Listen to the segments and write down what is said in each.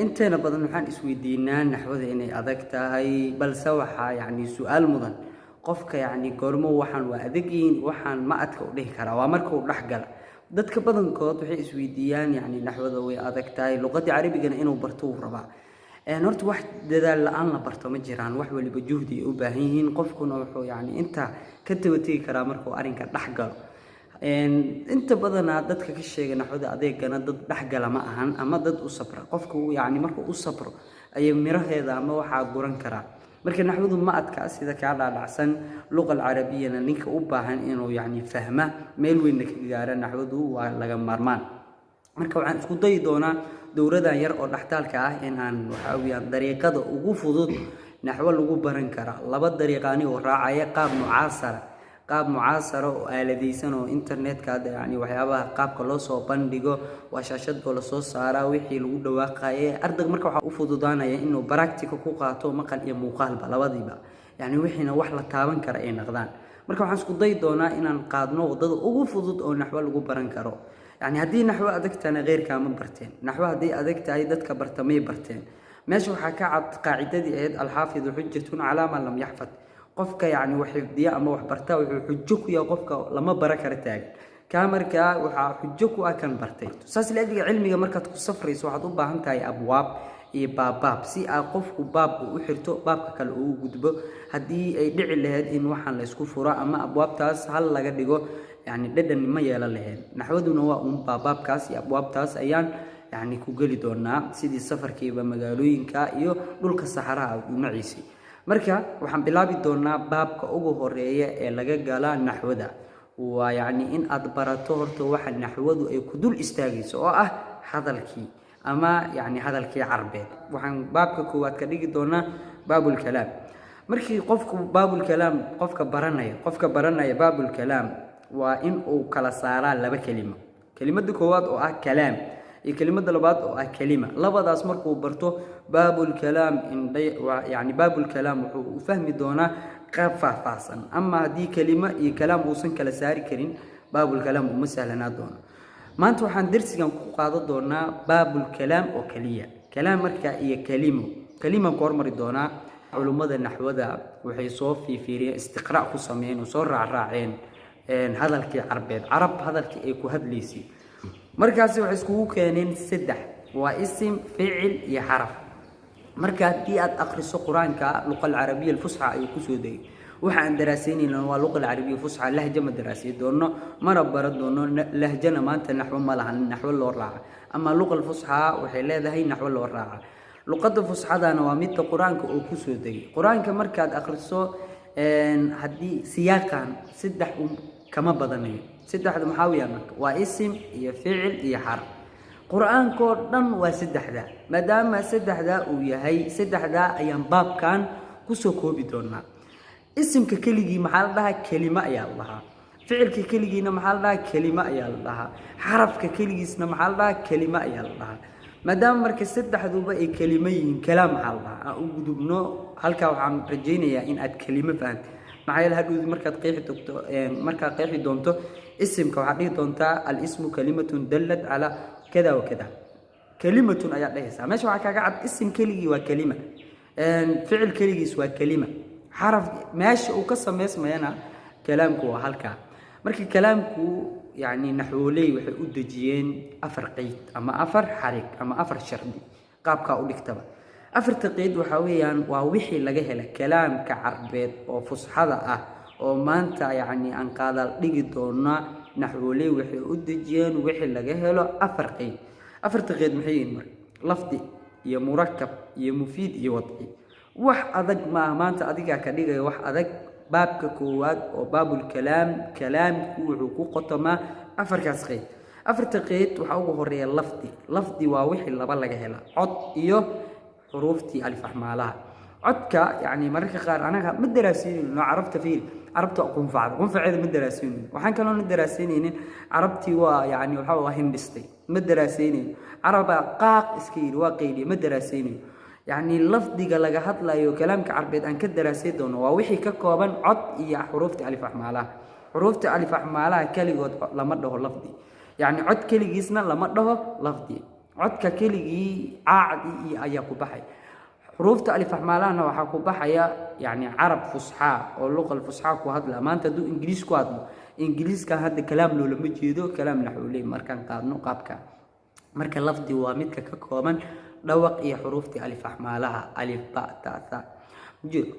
انتنا بدن waxaan isweydiinaa naxwada inay adag tahay balse waxa su'aal mudan qofka goormo waxaan waa adagin waxaan ma adka u dhihi karaa waa marka uu dhaxgal dadka badankood waxay isweydiiyaan naxwada way adag tahay luqadda carabigana inuu barto uu rabaa horta wax dadaal la'aan la barto ma jiraan wax waliba juhdi u baahan yihiin qofkuna wuxuu inta ka tabatay karaa marka uu arinka dhaxgal inta badanaa dadka ka sheegay naxwada adeegana dad dhaxgala ma ahan ama dad u sabra qofku marka uu sabro ay miraheeda ama waxa guran kara marka naxwadu ma adka sida ka dhacsan luqada carabiyana ninka u baahan inuu fahma meel weyn ka gaaro naxwadu waa laga marmaan marka waxaan isku day doonaa dowradan yar oo dhaxtaalka ah in aan waxa dariiqada ugu fudud naxwo lagu baran kara laba dariiqani oo raacaya qaab mucaasara oo aaladeysan oo internetka waxyaabaha qaabka loo soo bandhigo waa shaashad oo la soo saaraa wixii lagu dhawaaqay ardag marka waxa u fududaanaya inuu practical ku qaato maqal iyo muuqaalba labadiiba wixiina wax la taaban kara ay noqdaan marka waxaan isku day doonaa inaan qaadno wadada ugu fudud oo naxwo lagu baran karo haddii naxwo adagtana qeyrka ma barteen naxwo haddii adagtahay dadka bartamay barteen meesha waxa ka cad qaacidadii ahayd al-xaafidu xujjatun calaa man lam yaxfad qofka وحفظية أما وحبرتا وحجوك يا قفك لما بركة رتاج كامركا وحجوك وأكن برتي ساس الأدي علمي مركة صفر يسوع طبعا هنتاي أبواب باب سي أقف باب وحرتو باب كالأو جدبه هدي يدعي لهاد إن وحن لسكو فراء أما أبواب تاس هل لقى ديجو بدن ما يلا لهاد نحود نوا باب كاس أبواب تاس أيان كوجلي دورنا سيدي السفر كيبا مجالوين كايو دول كالصحراء ومعيسي marka waxaan bilaabi doonaa baabka ugu horeeya ee laga gala naxwada waa in aad barato horta waxa naxwadu ay ku dul istaagayso oo ah hadalkii ama hadalkii carbeed waxaan baabka koowaad ka dhigi doonaa baabul kalaam markii qofku baabul kalaam qofka baranaya baabul kalaam waa in uu kala saaraa laba kelimo kelimada koowaad oo ah kalaam كلمة لبعض أو كلمة لبعض أسمر كوبرتو باب الكلام باب الكلام وفهم دونا قفا فاصن أما دي كلمة كلام وصن كلا ساري كرين باب الكلام ومسهلنا دونا ما أنتوا حندرس كم قاعدة دونا باب الكلام أو كلام مركا كلمة كورمر دونا علماء النحو ذا وحيصوف في استقراء خصمين وصور راعين هذا الكي عرب هذا الكي كهد ليسي markaas waxay isku keeneen saddex waa isim ficil iyo xaraf marka hadii aad akhriso quraanka luqada carabiga fusxa ay ku soo degay waxaan daraasaynayna waa luqada carabiga fusxa lahja ma daraasay doono mara bar doono lahjana maanta naxwo ma lahan naxwo loo raaca ama luqada fusxa waxay leedahay naxwo loo raaca luqada fusxadana waa mid quraanka oo ku soo degay quraanka markaad akhriso hadii siyaaqan saddex kama badanayo saddexda maxaa weeyaan waa isim iyo ficil iyo xarf quraanka dhan waa saddexda maadaama saddexda uu yahay saddexda ayaan baabkan ku soo koobi doonaa isimka keligii maxaa la dhahaa kelima ayaa la dhahaa ficilka keligiina maxaa la dhahaa kelima ayaa la dhahaa xarafka keligiisna maxaa la dhahaa kelima ayaa la dhahaa maadaama marka saddexduba ay kelima yihiin kalaam maxaa la dhahaa u gudubno halka waxaan rajaynayaa in aad kelima fahanto maxay la haduu markaad qeexi doonto اسمك وحدي دونتا الاسم كلمة دلت على كذا وكذا كلمة أيات ليس ماشي وحكا قاعد اسم كلي وكلمة فعل كلي سوى كلمة حرف ماشي وقسم اسمه أنا كلامك وحلكا مركي كلامك نحولي وحيود جيين أفرقيت أما أفر حرك أما أفر شردي قابك أقول كتابة أفر تقيد وحويا ووحي لجهل كلام كعربيت وفصحى oo maanta aan qaadal dhigi doona naxwoley wixii u dajiyeen wixii laga helo afar qeyd maxay mar lafdi iyo murakkab iyo mufiid iyo wadci wax adag ma maanta adiga ka dhigay wax adag baabka koowaad oo baabul kalaamku wuxuu ku qotoma afarkaas qeyd afarta qeyd waxa ugu horeeya lafdi waa wixii laba laga helo cod iyo xuruuftii alif ahmaalaha codka mararka qaar anaga ma daraasaynin noo carabta fiil carabta qunfacada ma daraasaynin waxaan kaloo daraasaynin carabtii waa waxa waa hindistay ma daraasaynin caraba qaaq iska yiri waa qeyli ma daraasaynin lafdiga laga hadlayo kalaamka carbeed aan ka daraasay doono waa wixii ka kooban cod iyo xuruufta alif ahmaalaha kaligood lama dhaho lafdi cod kaligiisna lama dhaho lafdi codka keligii caadi ayaa ku baxay xuruufta alif axmaalahana waxaa ku baxaya yani carab fusxa oo luqal fusxa ku hadla maanta hadduu ingiriis ku hadlo ingiriiska hadda kalaam loolama jeedo kalaam naxwule markaan qaadno qaabka marka lafdi waa midka ka kooban dhawaq iyo xuruuftii alif axmaalaha alif ba ta tha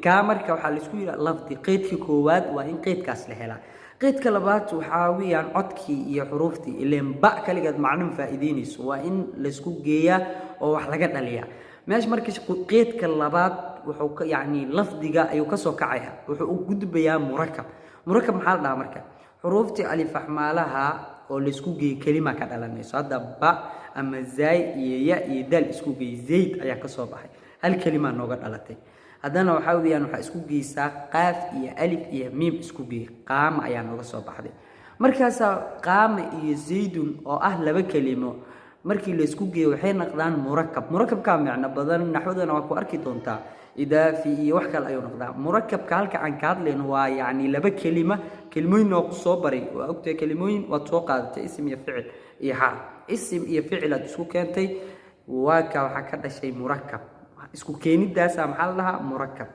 ka marka waxaa la isku yidhaha lafdi qeydka koowaad waa in qeydkaas la helaa qeydka labaad waxaa weeyaan codkii iyo xuruuftii ileen ba kaligeed macno faa'iideynayso waa in la isku geeyaa oo wax laga dhaliyaa meesha marka qeydka labaad wuxuu ka yani lafdiga ayuu ka soo kacaya wuxuu u gudbayaa murakab maxaa la dhahaa marka xuruuftii alif axmaalaha oo la isku geeyay kelima ka dhalanayso hadda ba ama zaay iyo ya iyo dal isku geeyay zayd ayaa ka soo baxay hal kelima nooga dhalatay haddana waxaa weeyaan waxaa isku geysaa qaaf iyo alif iyo miim isku geey qaama ayaa nooga soo baxday markaasaa qaama iyo zaydun oo ah laba kelimo markii la isku geeyo waxay noqdaan murakabka macno badan naxwadana waa ku arki doontaa idaafi iyo wax kale ayuu noqdaa murakabka halka aan ka hadlayno waa yani laba kelimooyin oo ku soo baray waa ogtahay kelimooyin waad soo qaadatay ism iyo ficil iyo xarf ism iyo ficil aad isku keentay waa ka waxaa ka dhashay murakab isku keenidaasa maxaa la dhahaa murakab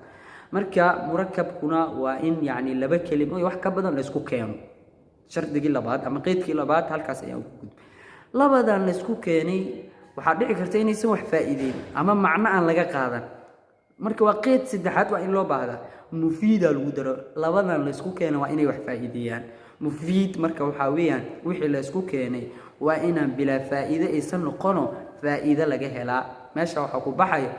marka murakabkuna waa in yani laba kelimo iyo wax ka badan la isku keeno shardigii labaad ama qeydkii labaad halkaas ayaa ugu gudbay labadan la isku keenay waxaa dhici karta inaysan wax faa'iideyn ama macno aan laga qaadan marka waa qeyd saddexaad waa in loo baahdaa mufiida lagu daro labadan la isku keenay waa inay wax faa'iideeyaan mufiid marka waxaa weeyaan wixii la isku keenay waa inaan bilaa faa'iide aysan noqono faa'iide laga helaa meesha waxaa ku baxayo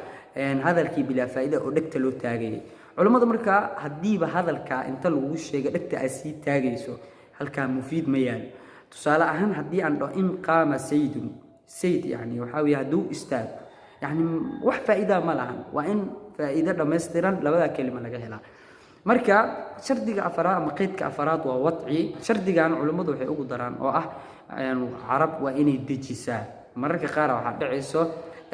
hadalkii bilaa faa'iide oo dhegta loo taagayay culimmadu markaa haddiiba hadalka inta lagu sheego dhegta aad sii taagayso halkaa mufiid ma yaalo tusaale ahaan haddii aan dhaho in qaama saydun sayd yani waxaa weeye hadduu istaago yani wax faa'iidaa ma lahan waa in faa'iido dhammaystiran labada kelima laga helaa marka shardiga afaraad ama qeydka afaraad waa wadci shardigan culimmadu waxay ugu daraan oo ah carab waa inay dejisaa mararka qaar waxaa dhacayso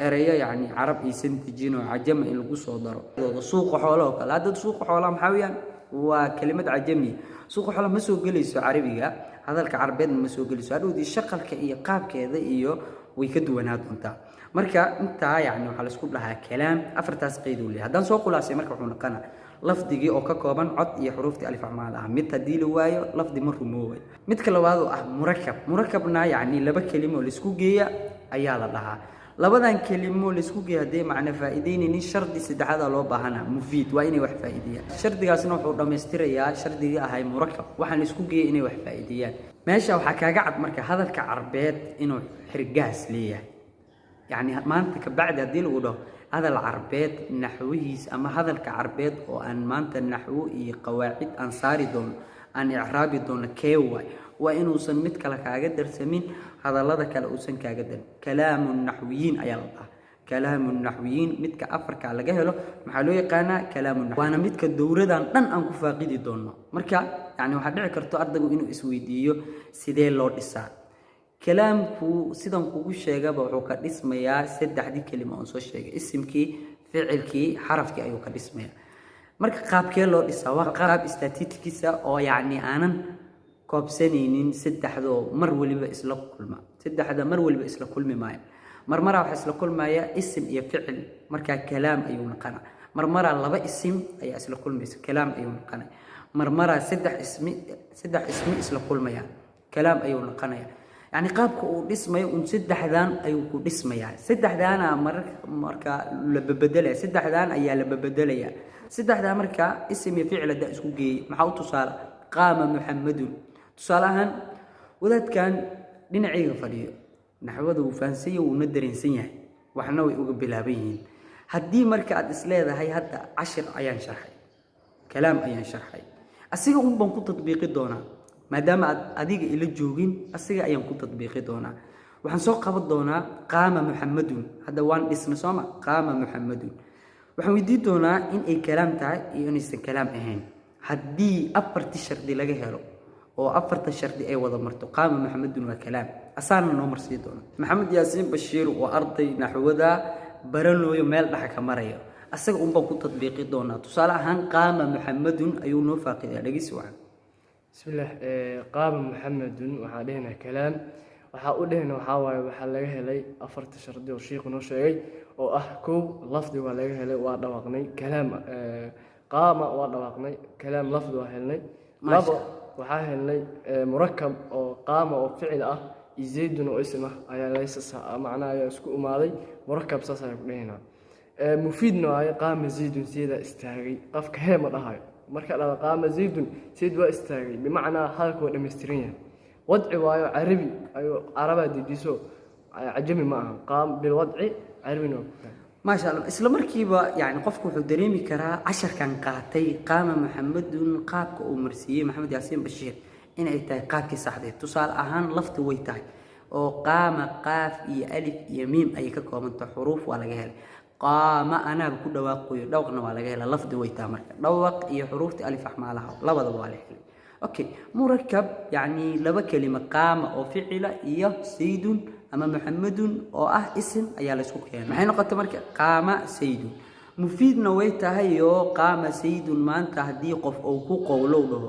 erayo yani carab aysan dejin oo cajama in lagu soo daro suuqa xoolaha oo kale hadda suuqa xoolaha maxaa weeyaan waa kelimad cajami suuqa xoolaha ma soo gelayso carabiga hadalka carabeedna ma soo gelayso hadhowdii shaqalka iyo qaabkeeda iyo way ka duwanaa doontaa marka intaa yani waxaa la isku dhahaa kalaam afartaas qeyd uu leeyahay haddaan soo khulaasay marka wuxuu noqonaa lafdigii oo ka kooban cod iyo xuruuftii alif axmaal ah mid haddii la waayo lafdi ma rumoobay midka labaad oo ah murakabna yani laba kelimo la isku geeya ayaa la dhahaa labadan kelimo la isku geeya haddii macno faa'iideynaynin shardi saddexaad loo baahanaa mufiid waa inay wax faa'iideeyaan shardigaasna wuxuu dhammaystirayaa shardigii ahay murakab waxaan la isku geeyay inay wax faa'iideeyaan meesha waxaa kaaga cad marka hadalka carbeed inuu xirgaas leeyahay يعني maanta ka bacdi hadii lagu dhaho hadal carbeed naxwihiis ama hadalka carbeed oo aan maanta naxwo iyo qawaacid aan saari doono aan i'raabi doono keeway waa inuusan mid kale kaaga darsamin hadallada kale uusan kaaga darin kalaamun naxwiyiin ayaa la dhahaa kalaamun naxwiyiin midka afarka laga helo maxaa loo yaqaanaa kalaamun naxwi waana midka dowradan dhan aan ku faaqidi doono marka yani waxa dhici karto ardaygu inuu isweydiiyo sidee loo dhisaa kalaamku sidan kugu sheegaba wuxuu ka dhismayaa saddexdii kelimo oo soo sheegay isimkii ficilkii xarafkii ayuu ka dhismayaa marka qaabkee loo dhisaa waa qaab statistikiisa oo yani aanan koobsanaynin saddexdoo mar waliba isla kulma saddexda mar waliba isla kulmi maayo marmara waxa isla kulmaya isim iyo ficil marka kalaam ayuu noqonaa marmara laba isim ayaa isla kulmaysa kalaam ayuu noqonaa marmara saddex ismi isla kulmaya kalaam ayuu noqonaya يعني قابك ودسمي وسدحدان أيو كودسمي سدحدان مركا لببدلة سدحدان أيا لببدلة سدحدان مركا اسم فعل دا اسكوجي محاو تصال قام محمد تصالهن وذات كان لنعيق فريق نحوذ فانسية وندرين سنية وحنوي أقبلها بيهن هدي مركا الإسلام هاي هدا 10 أيان شرحي كلام أيان شرحي أسيقا بنكو تطبيقي دونا maadaama adiga ila joogin asiga ayaan ku tadbiiqi doonaa waxaan soo qaban doonaa qaama muhammadun hada waan dhisna sooma qaama muhammadun waxaan weydiin doonaa in ay kalaam tahay iyo inaysan kalaam ahayn haddii afartii shardi laga helo oo afarta shardi ay wada marto qaama muhammadun waa kalaam asaana noo marsii doona maxamed yaasiin bashiir waa arday naxwada baranooyo meel dhax ka marayo asaga baan ku tadbiiqi doonaa tusaale ahaan qaama muhammadun ayuu noo faaqiyaa dhagis wacan بسم الله قام محمد وعلينا كلام waxaa u dhehna waxaa waaye waxaa laga helay afarta shardi oo sheekhu noo sheegay oo ah kow lafdi waa laga helay waa dhawaaqnay kalaam qaama waa dhawaaqnay kalaam lafdi waa helnay labo waxaa helnay murakab oo qaama oo ficil ah iyo zaydun oo ism ah ayaa laysa macnaha ayaa isku imaaday murakab saas ayaa ku dhehaynaa mufiidna waaye qaama zaydun seeda istaagay qofka hee ma dhahayo marka dhada qaama zaydun seed waa istaagay bimacnaa hadalka waa dhammaystiran yahay wadci waayo carabi ayuu carabaa dejiso cajami ma aha qaam bilwadci carabina waa ku tahay maasha allah isla markiiba yani qofku wuxuu dareemi karaa casharkan qaatay qaama maxamedun qaabka uu marsiiyey maxamed yaasiin bashiir inay tahay qaabkii saxdeed tusaale ahaan lafti way tahay oo qaama qaaf iyo alif iyo miim ayay ka koobantahay xuruuf waa laga helay qaama anaaba ku dhawaaqayo dhawaqna waa laga helay lafdi way tahay marka dhawaq iyo xuruuftii alif axmaalaha labadaba waa la helay okay مركب يعني لبا كلمة قام أو فعل إيه سيد أما محمد أو اسم أيا لسوق يعني ما حين قلت مركب قام سيد مفيد نويته يو قام سيد ما أنت هديقف أو قولوا له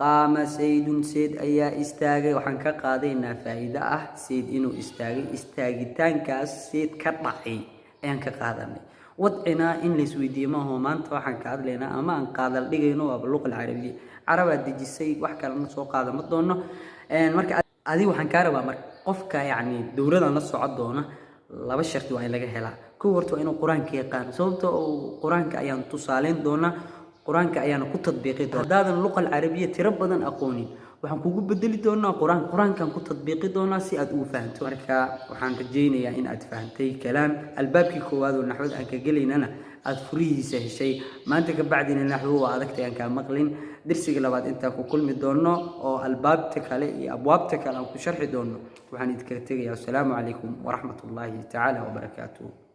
قام سيد سيد أيا استاجي وحنك قاضينا فائدة سيد إنه استاجي تانكاس سيد كرحي أيا كقاضي وضعنا إن لسويدي ما هو ما أنت وحنك لنا أما أن قاضي لقينه باللغة العربية عربة دجسي وحكى لنا سوق هذا مضونه مركا هذه وحن كاربا قفك يعني دورنا نص عضونه لا بشرت وين لقى هلا كورتو إنه قرآن كيقان صوته قرآن كأيان تصالين دونا قرآن كأيان كنت تطبيقي دونا هذا اللغة العربية تربدا أقوني وحن كوجو بدلي دونا قرآن كان كنت تطبيقي دونا سي أدو فهمت مركا وحن رجيني يا إن أتفهمتي كلام الباب كيكو هذا النحو أنك قلنا أنا أذكريه شيء ما أنت بعدين النحو وعدك أنك مقلين درسي لبعد أنت كل مدونه أو الباب تكالي أبواب تكالي أو شرح دونه وحن يتكتب السلام عليكم ورحمة الله تعالى وبركاته.